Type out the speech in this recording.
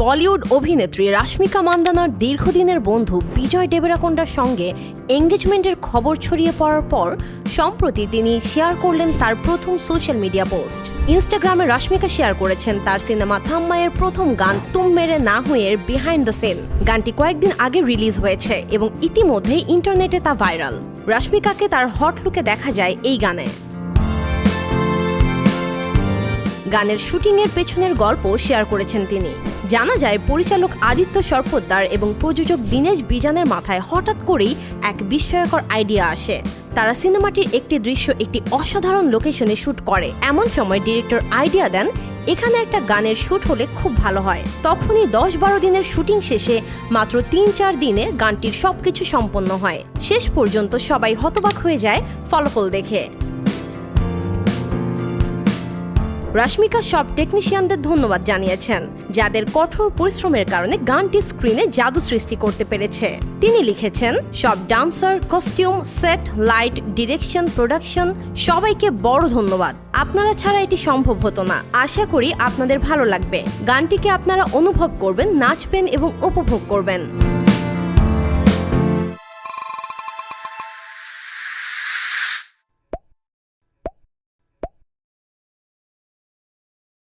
বলিউড অভিনেত্রী রাশমিকা মান্দানার দীর্ঘদিনের বন্ধু বিজয় দেবরাকোন্ডার সঙ্গে এঙ্গেজমেন্টের খবর ছড়িয়ে পড়ার পর সম্প্রতি তিনি শেয়ার করলেন তার প্রথম সোশ্যাল মিডিয়া পোস্ট। ইনস্টাগ্রামে রাশমিকা শেয়ার করেছেন তার সিনেমা থাম্মাইয়ের প্রথম গান তুম মেরে না হুঁয়ের বিহাইন্ড দ্য সিন। গানটি কয়েকদিন আগে রিলিজ হয়েছে এবং ইতিমধ্যেই ইন্টারনেটে তা ভাইরাল। রাশমিকাকে তার হট লুকে দেখা যায় এই গানে। গানের শুটিংয়ের পেছনের গল্প শেয়ার করেছেন তিনি। জানা যায় পরিচালক আদিত্য সরপোদ্দার এবং প্রযোজক দীনেশ বিজানের মাথায় হঠাৎ করেই এক বিস্ময়কর আইডিয়া আসে। তারা সিনেমাটির একটি দৃশ্য একটি অসাধারণ লোকেশনে শুট করে। এমন সময় ডিরেক্টর আইডিয়া দেন এখানে একটা গানের শুট হলে খুব ভালো হয়। তখনই 10-12 দিনের শুটিং শেষে মাত্র 3-4 দিনে গানটির সবকিছু সম্পন্ন হয়। শেষ পর্যন্ত সবাই হতবাক হয়ে যায় ফলাফল দেখে। রাশমিকা সব টেকনিশিয়ানদের ধন্যবাদ জানিয়েছেন, যাদের কঠোর পরিশ্রমের কারণে গানটি স্ক্রিনে জাদু সৃষ্টি করতে পেরেছে। তিনি লিখেছেন, সব dancer, costume, set, light, direction, production সবাইকে বড় ধন্যবাদ। আপনারা ছাড়া এটি সম্ভব হতো না। আশা করি আপনাদের ভালো লাগবে। গানটিকে আপনারা অনুভব করবেন, নাচবেন এবং উপভোগ করবেন।